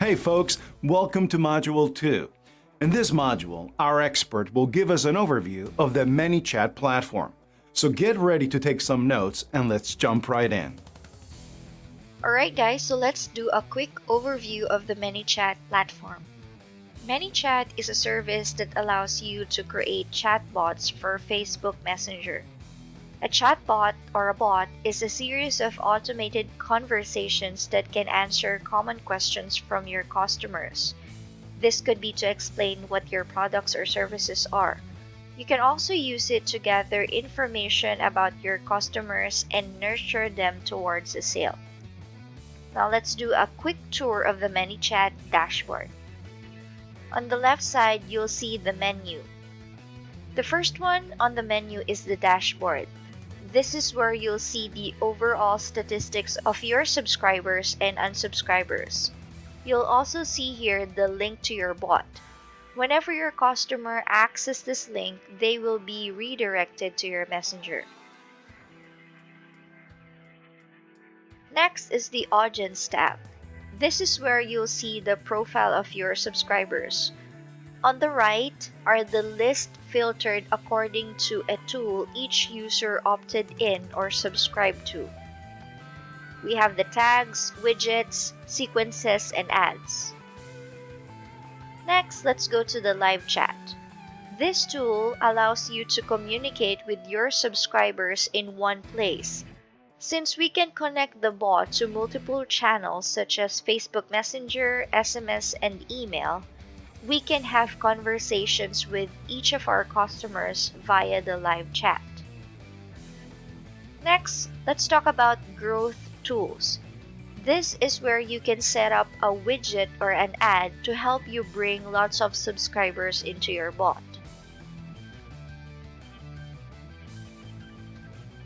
Hey folks, welcome to Module 2. In this module, our expert will give us an overview of the ManyChat platform. So get ready to take some notes and let's jump right in. Alright guys, so let's do a quick overview of the ManyChat platform. ManyChat is a service that allows you to create chatbots for Facebook Messenger. A chatbot or a bot is a series of automated conversations that can answer common questions from your customers. This could be to explain what your products or services are. You can also use it to gather information about your customers and nurture them towards a sale. Now let's do a quick tour of the ManyChat dashboard. On the left side, you'll see the menu. The first one on the menu is the dashboard. This is where you'll see the overall statistics of your subscribers and unsubscribers. You'll also see here the link to your bot. Whenever your customer accesses this link, they will be redirected to your messenger. Next is the Audience tab. This is where you'll see the profile of your subscribers. On the right are the list filtered according to a tool each user opted in or subscribed to. We have the tags, widgets, sequences, and ads. Next, let's go to the live chat. This tool allows you to communicate with your subscribers in one place. Since we can connect the bot to multiple channels such as Facebook Messenger, SMS, and email, we can have conversations with each of our customers via the live chat. Next, let's talk about growth tools. This is where you can set up a widget or an ad to help you bring lots of subscribers into your bot.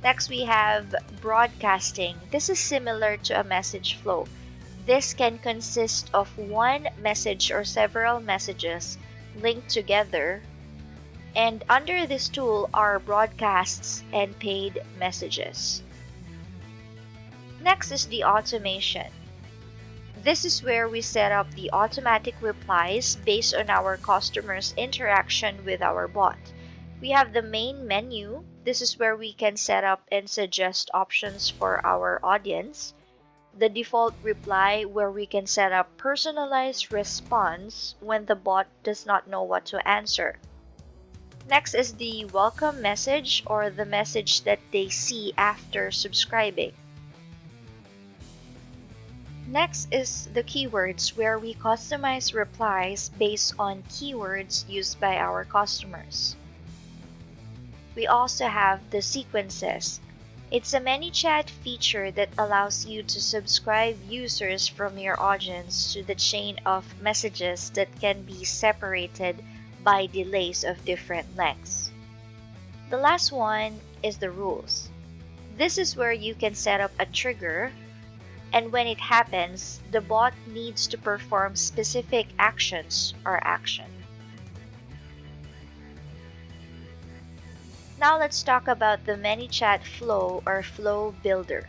Next, we have broadcasting. This is similar to a message flow. This can consist of one message or several messages linked together. And under this tool are broadcasts and paid messages. Next is the automation. This is where we set up the automatic replies based on our customers' interaction with our bot. We have the main menu. This is where we can set up and suggest options for our audience. The default reply, where we can set up personalized response when the bot does not know what to answer. Next is the welcome message, or the message that they see after subscribing. Next is the keywords, where we customize replies based on keywords used by our customers. We also have the sequences. It's a ManyChat feature that allows you to subscribe users from your audience to the chain of messages that can be separated by delays of different lengths. The last one is the rules. This is where you can set up a trigger, and when it happens, the bot needs to perform specific actions or action. Now let's talk about the ManyChat flow or flow builder.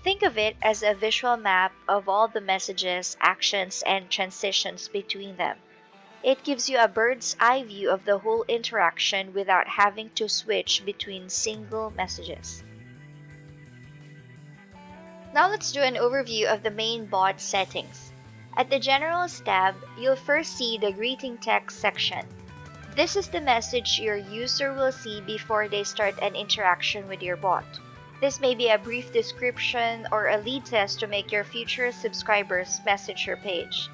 Think of it as a visual map of all the messages, actions, and transitions between them. It gives you a bird's eye view of the whole interaction without having to switch between single messages. Now let's do an overview of the main bot settings. At the Generals tab, you'll first see the greeting text section. This is the message your user will see before they start an interaction with your bot. This may be a brief description or a lead test to make your future subscribers message your page.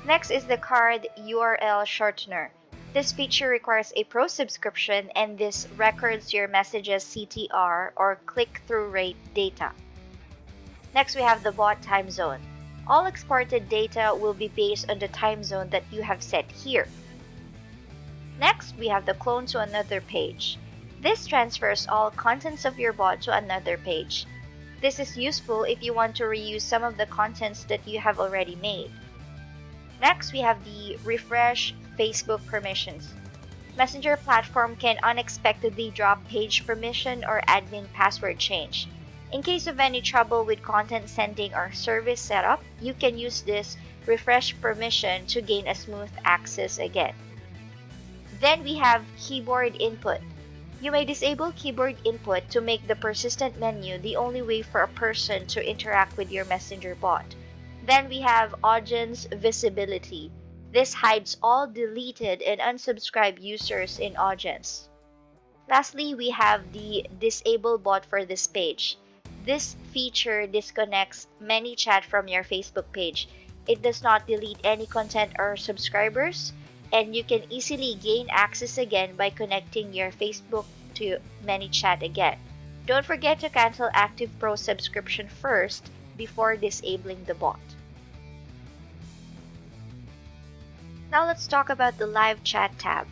Next is the card URL shortener. This feature requires a pro subscription, and this records your messages CTR or click-through rate data. Next, we have the bot time zone. All exported data will be based on the time zone that you have set here. Next, we have the clone to another page. This transfers all contents of your bot to another page. This is useful if you want to reuse some of the contents that you have already made. Next, we have the refresh Facebook permissions. Messenger platform can unexpectedly drop page permission or admin password change. In case of any trouble with content sending or service setup, you can use this refresh permission to gain a smooth access again. Then we have keyboard input. You may disable keyboard input to make the persistent menu the only way for a person to interact with your Messenger bot. Then we have audience visibility. This hides all deleted and unsubscribed users in audience. Lastly, we have the disable bot for this page. This feature disconnects ManyChat from your Facebook page. It does not delete any content or subscribers, and you can easily gain access again by connecting your Facebook to ManyChat again. Don't forget to cancel Active Pro subscription first before disabling the bot. Now let's talk about the Live Chat tab.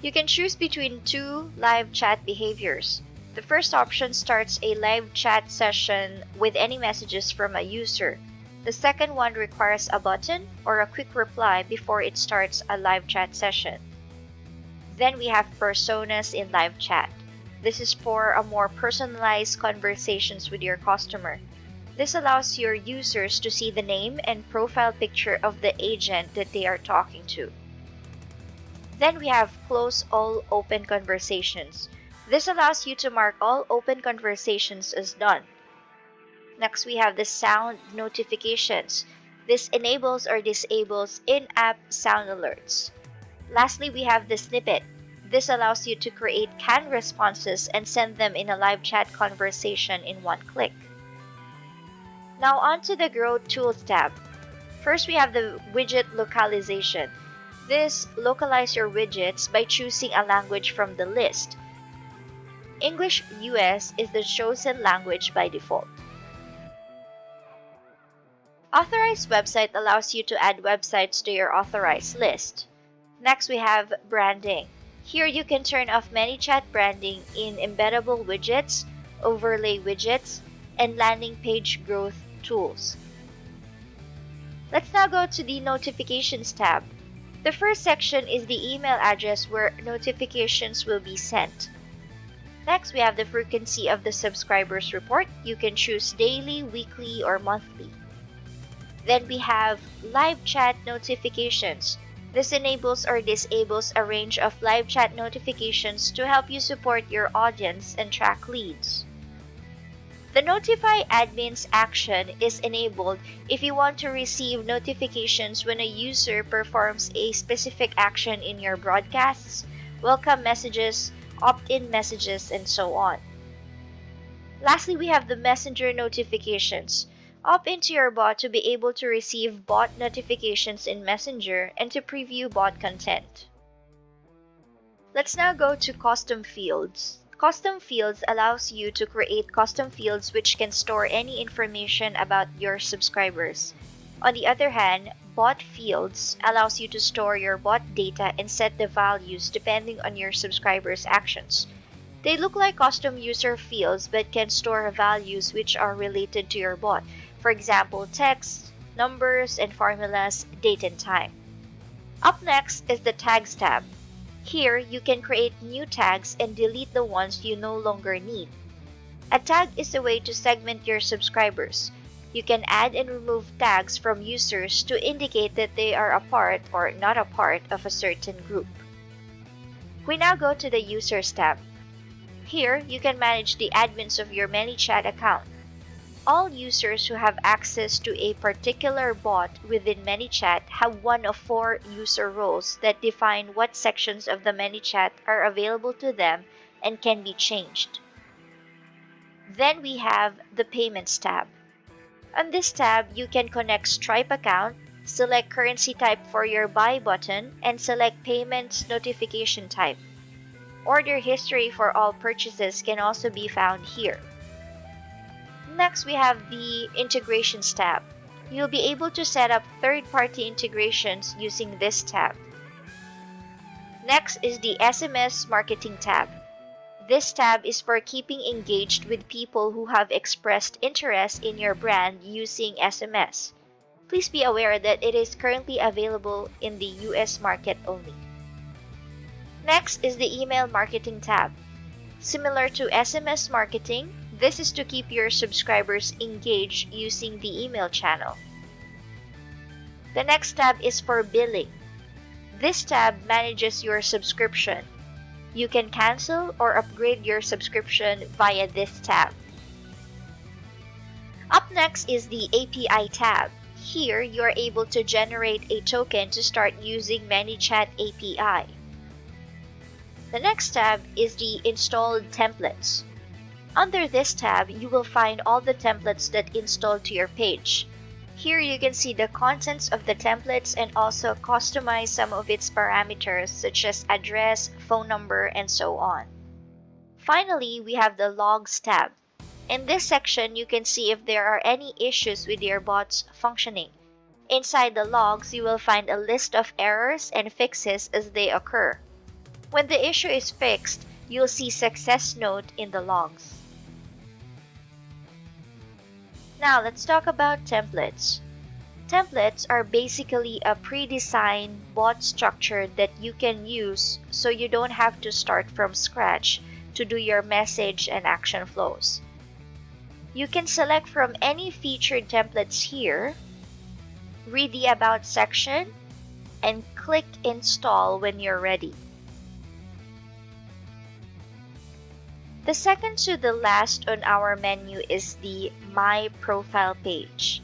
You can choose between two live chat behaviors. The first option starts a live chat session with any messages from a user. The second one requires a button or a quick reply before it starts a live chat session. Then we have personas in live chat. This is for a more personalized conversations with your customer. This allows your users to see the name and profile picture of the agent that they are talking to. Then we have close all open conversations. This allows you to mark all open conversations as done. Next, we have the sound notifications. This enables or disables in-app sound alerts. Lastly, we have the snippet. This allows you to create canned responses and send them in a live chat conversation in one click. Now on to the Grow Tools tab. First, we have the widget localization. This localizes your widgets by choosing a language from the list. English US is the chosen language by default. Authorized website allows you to add websites to your authorized list. Next, we have branding. Here you can turn off ManyChat branding in embeddable widgets, overlay widgets, and landing page growth tools. Let's now go to the Notifications tab. The first section is the email address where notifications will be sent. Next, we have the frequency of the subscribers report. You can choose daily, weekly, or monthly. Then we have live chat notifications. This enables or disables a range of live chat notifications to help you support your audience and track leads. The Notify Admins action is enabled if you want to receive notifications when a user performs a specific action in your broadcasts, welcome messages, opt-in messages, and so on. Lastly, we have the Messenger notifications. Opt into your bot to be able to receive bot notifications in Messenger and to preview bot content. Let's now go to Custom Fields. Custom Fields allows you to create custom fields which can store any information about your subscribers. On the other hand, Bot Fields allows you to store your bot data and set the values depending on your subscribers' actions. They look like custom user fields but can store values which are related to your bot. For example, text, numbers, and formulas, date and time. Up next is the Tags tab. Here, you can create new tags and delete the ones you no longer need. A tag is a way to segment your subscribers. You can add and remove tags from users to indicate that they are a part or not a part of a certain group. We now go to the Users tab. Here, you can manage the admins of your ManyChat account. All users who have access to a particular bot within ManyChat have one of 4 user roles that define what sections of the ManyChat are available to them and can be changed. Then we have the Payments tab. On this tab, you can connect Stripe account, select currency type for your buy button, and select payments notification type. Order history for all purchases can also be found here. Next, we have the Integrations tab. You'll be able to set up third-party integrations using this tab. Next is the SMS Marketing tab. This tab is for keeping engaged with people who have expressed interest in your brand using SMS. Please be aware that it is currently available in the US market only. Next is the Email Marketing tab. Similar to SMS marketing, this is to keep your subscribers engaged using the email channel. The next tab is for billing. This tab manages your subscription. You can cancel or upgrade your subscription via this tab. Up next is the API tab. Here, you are able to generate a token to start using ManyChat API. The next tab is the Installed Templates. Under this tab, you will find all the templates that install to your page. Here you can see the contents of the templates and also customize some of its parameters such as address, phone number, and so on. Finally, we have the Logs tab. In this section, you can see if there are any issues with your bot's functioning. Inside the logs, you will find a list of errors and fixes as they occur. When the issue is fixed, you'll see success note in the logs. Now let's talk about templates. Templates are basically a pre-designed bot structure that you can use so you don't have to start from scratch to do your message and action flows. You can select from any featured templates here, read the About section, and click Install when you're ready. The second to the last on our menu is the My Profile page.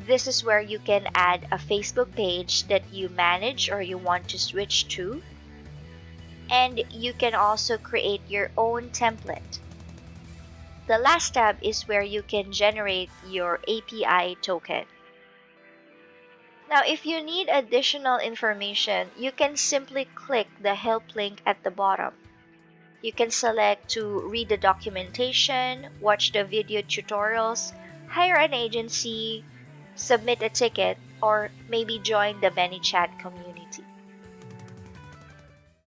This is where you can add a Facebook page that you manage or you want to switch to. And you can also create your own template. The last tab is where you can generate your API token. Now, if you need additional information, you can simply click the help link at the bottom. You can select to read the documentation, watch the video tutorials, hire an agency, submit a ticket, or maybe join the ManyChat community.